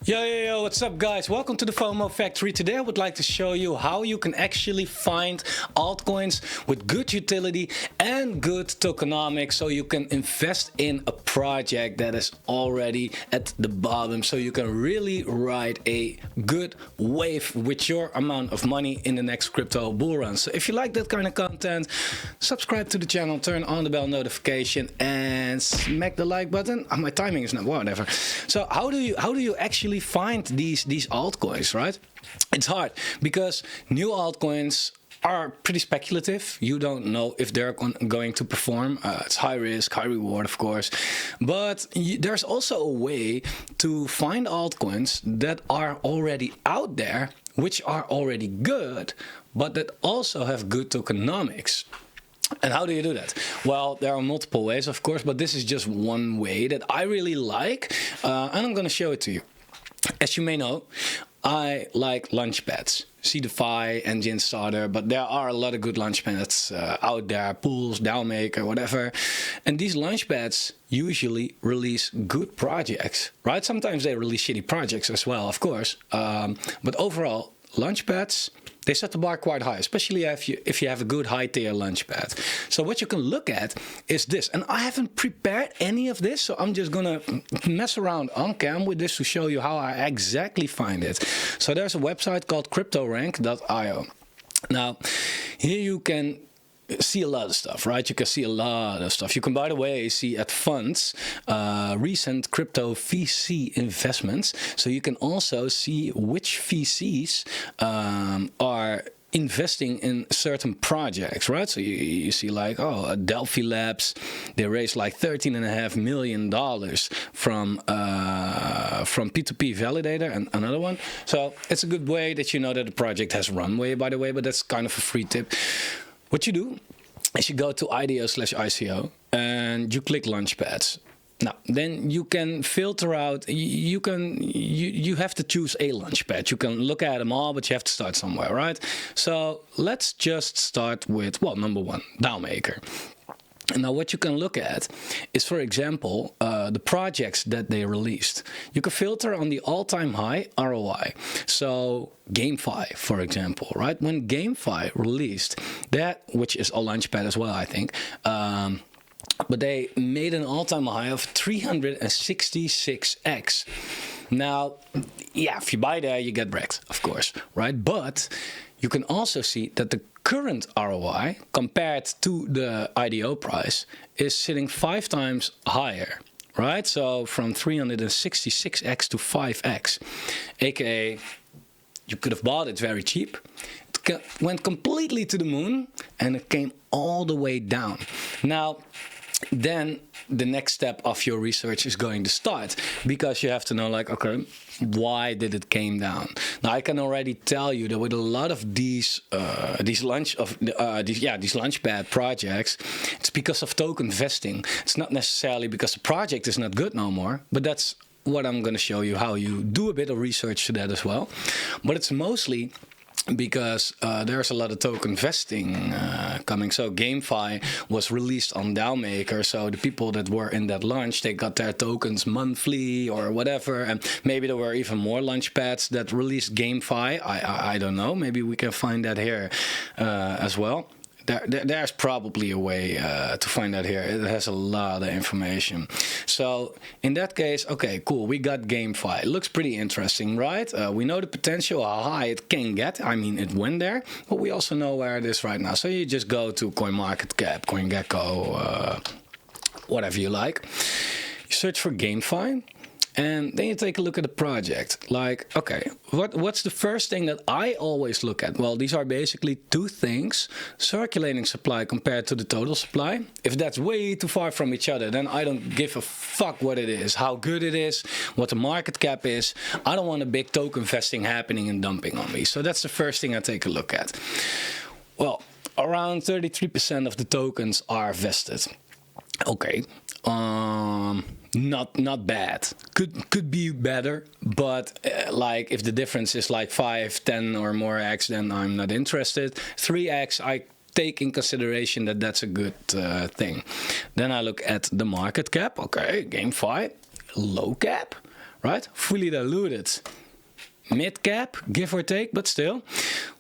Yo, what's up, guys? Welcome to the Fomo Factory. Today I would like to show you how you can actually find altcoins with good utility and good tokenomics, so you can invest in a project that is already at the bottom, so you can really ride a good wave with your amount of money in the next crypto bull run. So if you like that kind of content, subscribe to the channel, turn on the bell notification, and smack the like button. My timing is not whatever. So how do you actually find these altcoins, right? It's hard because new altcoins are pretty speculative. You don't know if they're going to perform. It's high risk, high reward, of course. But there's also a way to find altcoins that are already out there, which are already good, but that also have good tokenomics. And how do you do that? Well, there are multiple ways, of course, but this is just one way that I really like, and I'm going to show it to you. As you may know, I like launchpads, CDFI, Engine Starter, but there are a lot of good launchpads out there, Pools, DAOmaker, whatever. And these launchpads usually release good projects, right? Sometimes they release shitty projects as well, of course. But overall, launchpads, they set the bar quite high, especially if you have a good high-tier launchpad. So what you can look at is this. And I haven't prepared any of this, so I'm just going to mess around on cam with this to show you how I exactly find it. So there's a website called cryptorank.io. Now, here you can see a lot of stuff, right? You can see a lot of stuff. You can, by the way, see at funds, recent crypto VC investments. So you can also see which VCs are investing in certain projects, right? So you see like, oh, Delphi Labs, they raised like $13.5 million from P2P Validator and another one. So it's a good way that you know that the project has runway, by the way, but that's kind of a free tip. What you do is you go to IDO/ICO and you click Launchpads. Now, then you can filter out, you have to choose a launchpad. You can look at them all, but you have to start somewhere, right? So let's just start with, well, number one, DAOmaker. Now, what you can look at is, for example, the projects that they released. You can filter on the all-time high ROI. So GameFi, for example, right? When GameFi released that, which is a launchpad as well, I think, but they made an all-time high of 366x. Now, yeah, if you buy there, you get wrecked, of course, right? But you can also see that the current ROI compared to the IDO price is sitting 5 times higher, right? So from 366x to 5x, aka you could have bought it very cheap. It went completely to the moon and it came all the way down. Now, then the next step of your research is going to start, because you have to know, like, okay, why did it came down? Now, I can already tell you that with a lot of these launchpad projects, it's because of token vesting. It's not necessarily because the project is not good no more, but that's what I'm going to show you, how you do a bit of research to that as well. But it's mostly because there's a lot of token vesting coming. So GameFi was released on DAOmaker, so the people that were in that launch, they got their tokens monthly or whatever, and maybe there were even more launchpads that released GameFi. I don't know, maybe we can find that here as well. There's probably a way to find that here. It has a lot of information. So in that case, okay, cool. We got GameFi. It looks pretty interesting, right? We know the potential, how high it can get. I mean, it went there, but we also know where it is right now. So you just go to CoinMarketCap, CoinGecko, whatever you like. You search for GameFi. And then you take a look at the project. Like, okay, what's the first thing that I always look at? Well, these are basically two things. Circulating supply compared to the total supply. If that's way too far from each other, then I don't give a fuck what it is, how good it is, what the market cap is. I don't want a big token vesting happening and dumping on me. So that's the first thing I take a look at. Well, around 33% of the tokens are vested. Okay. Not bad. Could be better, but like if the difference is like 5, 10 or more x, then I'm not interested. 3x, I take in consideration that that's a good thing. Then I look at the market cap. Okay, GameFi, low cap, right? Fully diluted. Mid cap, give or take, but still.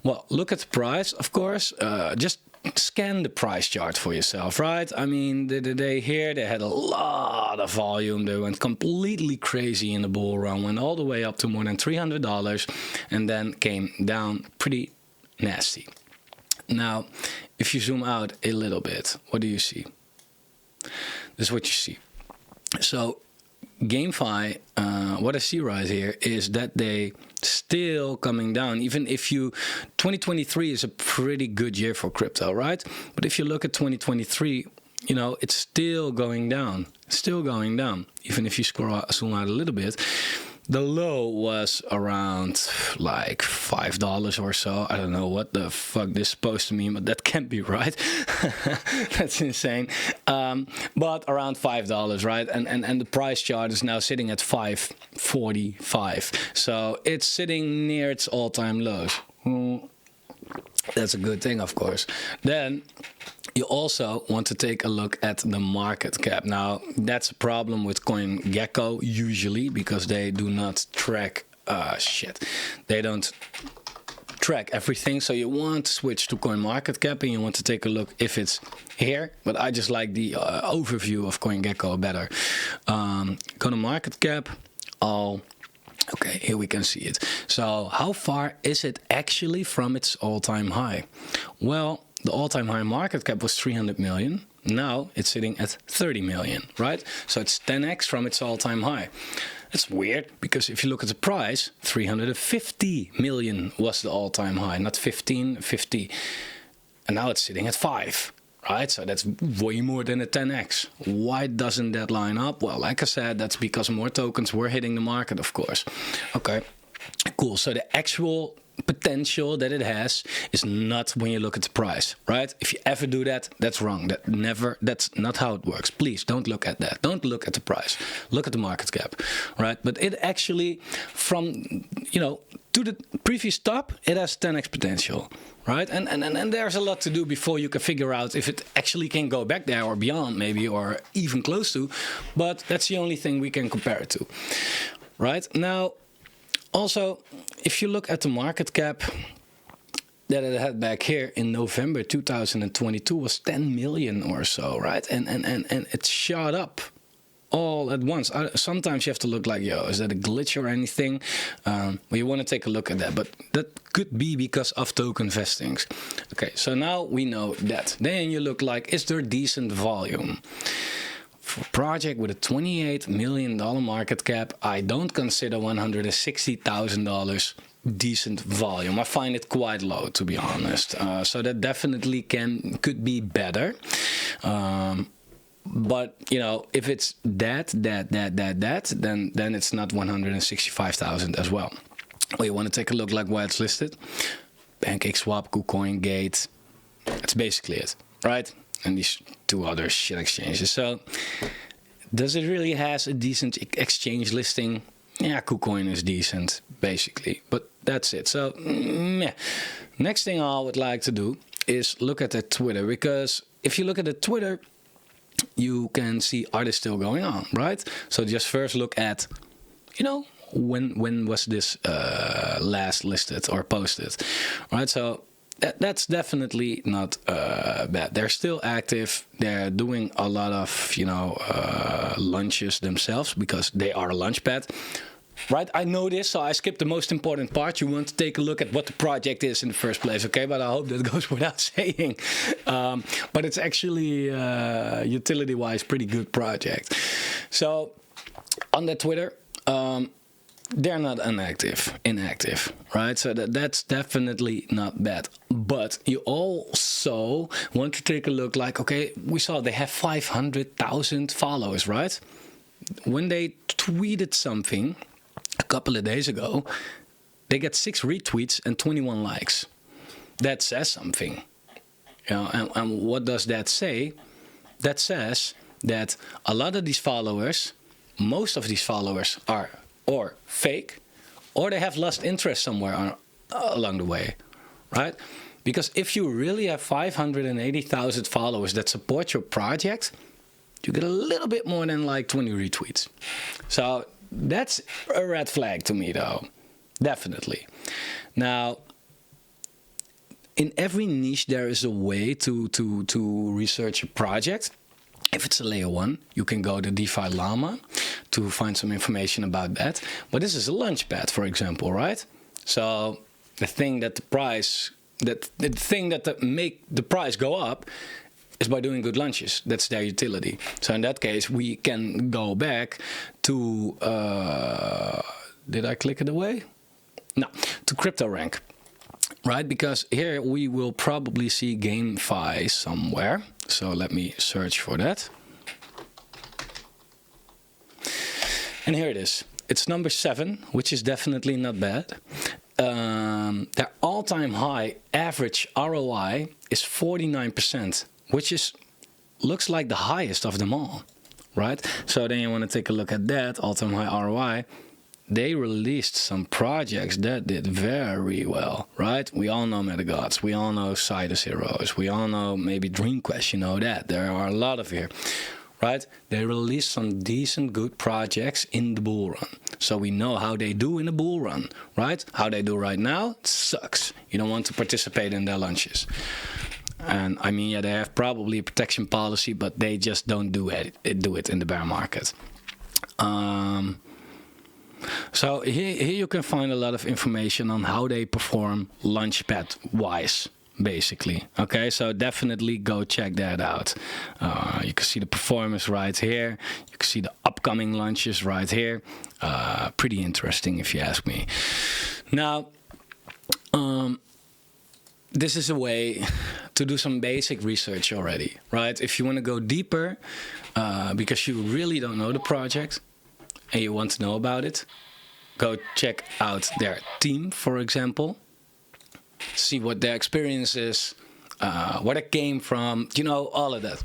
Well, look at the price, of course. Just scan the price chart for yourself, right? I mean, they had a lot of volume. They went completely crazy in the bull run, went all the way up to more than $300, and then came down pretty nasty. Now, if you zoom out a little bit, what do you see? This is what you see. So GameFi, what I see right here is that they still coming down. Even if 2023 is a pretty good year for crypto, right? But if you look at 2023, you know, it's still going down, even if you zoom out a little bit. The low was around like $5 or so. I don't know what the fuck this is supposed to mean, but that can't be right. That's insane. But around $5, right? And the price chart is now sitting at 5.45. So it's sitting near its all-time lows. That's a good thing, of course. Then you also want to take a look at the market cap. Now, that's a problem with CoinGecko usually, because they do not track They don't track everything. So you want to switch to CoinMarketCap and you want to take a look if it's here. But I just like the overview of CoinGecko better. Go to market cap. Okay, here we can see it. So how far is it actually from its all-time high? Well, the all-time high market cap was 300 million. Now it's sitting at 30 million, right? So it's 10x from its all-time high. It's weird because if you look at the price, 350 million was the all-time high, not 50. And now it's sitting at 5. Right, so that's way more than a 10x. Why doesn't that line up? Well, like I said, that's because more tokens were hitting the market, of course. Okay, cool. So the actual potential that it has is not when you look at the price, right? If you ever do that, that's wrong. That's not how it works. Please don't look at that. Don't look at the price. Look at the market cap, right? But it actually, from, to the previous top, it has 10x potential, right? And there's a lot to do before you can figure out if it actually can go back there or beyond maybe, or even close to, but that's the only thing we can compare it to, right? Now, also, if you look at the market cap that it had back here in November 2022 was 10 million or so, right? And it shot up all at once. Sometimes you have to look like, yo, is that a glitch or anything? Well, you want to take a look at that, but that could be because of token vestings. Okay, so now we know that. Then you look like, is there decent volume? For a project with a $28 million market cap, I don't consider $160,000 decent volume. I find it quite low, to be honest. So that definitely could be better. But if it's that, then it's not 165,000 as well. Well, you want to take a look like where it's listed. PancakeSwap, KuCoin, Gate. That's basically it, right? And these two other shit exchanges. So, does it really has a decent exchange listing? Yeah, KuCoin is decent, basically. But that's it. So, next thing I would like to do is look at the Twitter. Because if you look at the Twitter, you can see, are they still going on, right? So just first look at, when was this last listed or posted, right? So that's definitely not bad. They're still active. They're doing a lot of, launches themselves because they are a launchpad. Right, I know this, so I skipped the most important part. You want to take a look at what the project is in the first place, okay? But I hope that goes without saying. But it's actually, utility-wise, pretty good project. So, on their Twitter, they're not inactive, right? So that's definitely not bad. But you also want to take a look like, okay, we saw they have 500,000 followers, right? When they tweeted something a couple of days ago, they get 6 retweets and 21 likes. That says something. And what does that say? That says that a lot of these followers, most of these followers are or fake, or they have lost interest somewhere along the way, right? Because if you really have 580,000 followers that support your project, you get a little bit more than like 20 retweets. So That's a red flag to me, though. Definitely. Now, in every niche, there is a way to research a project. If it's a layer 1, you can go to DeFi Llama to find some information about that. But this is a launchpad, for example, right? So the thing that make the price go up is by doing good lunches. That's their utility. So in that case, we can go back to did I click it away? No, to CryptoRank. Right, because here we will probably see GameFi somewhere. So let me search for that. And here it is. It's number 7, which is definitely not bad. Their all-time high average ROI is 49%, which looks like the highest of them all. Right? So then you want to take a look at that all-time high ROI. They released some projects that did very well, right? We all know MetaGods, we all know Sidus Heroes, we all know maybe DreamQuest, you know that. There are a lot of here, right? They released some decent, good projects in the bull run. So we know how they do in the bull run, right? How they do right now, it sucks. You don't want to participate in their lunches. And I mean, yeah, they have probably a protection policy, but they just don't do it in the bear market. So here you can find a lot of information on how they perform launchpad-wise, basically. Okay, so definitely go check that out. You can see the performance right here. You can see the upcoming launches right here. Pretty interesting, if you ask me. Now, this is a way to do some basic research already, right? If you want to go deeper, because you really don't know the project, and you want to know about it, go check out their team, for example. See what their experience is, where they came from, you know, all of that.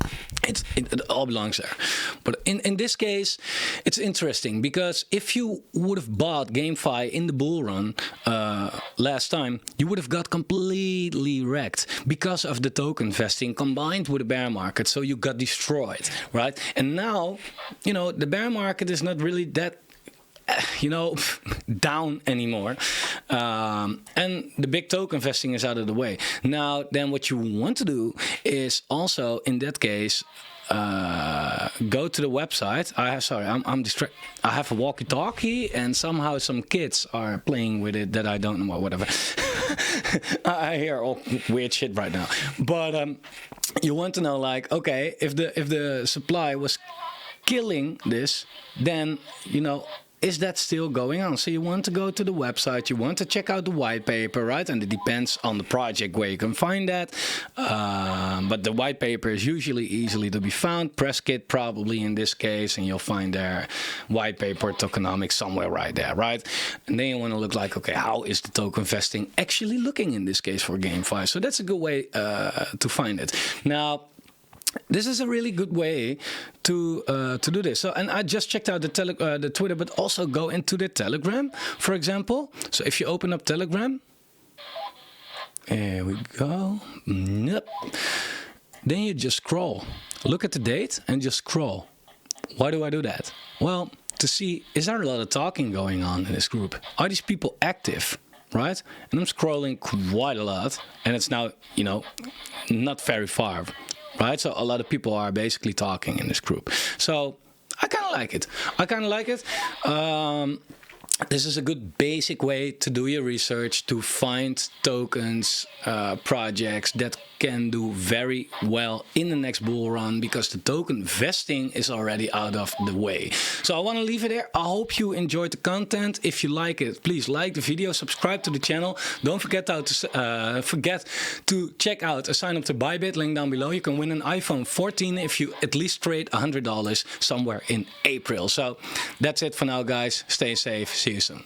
It all belongs there. But in this case, it's interesting because if you would have bought GameFi in the bull run last time, you would have got completely wrecked because of the token vesting combined with the bear market. So you got destroyed, right? And now, you know, the bear market is not really that, you know, down anymore, and the big token vesting is out of the way. Now then, what you want to do is also, in that case, go to the website. I'm distracted. I have a walkie-talkie, and somehow some kids are playing with it that I don't know, whatever. I hear all weird shit right now. But you want to know, like, okay, if the supply was killing this, then, you know, is that still going on? So you want to go to the website, you want to check out the white paper, right? And it depends on the project where you can find that. But the white paper is usually easily to be found. Presskit probably in this case, and you'll find their white paper tokenomics somewhere right there, right? And then you want to look like, okay, how is the token vesting actually looking in this case for GameFi? So that's a good way to find it. Now, this is a really good way to do this. So, and I just checked out the Twitter, but also go into the Telegram, for example. So if you open up Telegram, there we go. Yep. Then you just scroll. Look at the date and just scroll. Why do I do that? Well, to see, is there a lot of talking going on in this group? Are these people active? Right? And I'm scrolling quite a lot, and it's now, you know, not very far. Right, so a lot of people are basically talking in this group. So I kind of like it. This is a good basic way to do your research, to find tokens, projects that can do very well in the next bull run, because the token vesting is already out of the way. So I want to leave it there. I hope you enjoyed the content. If you like it, please like the video, subscribe to the channel. Don't forget to check out a sign up to Bybit, link down below. You can win an iPhone 14 if you at least trade $100 somewhere in April. So that's it for now, guys. Stay safe. See you soon. Bye.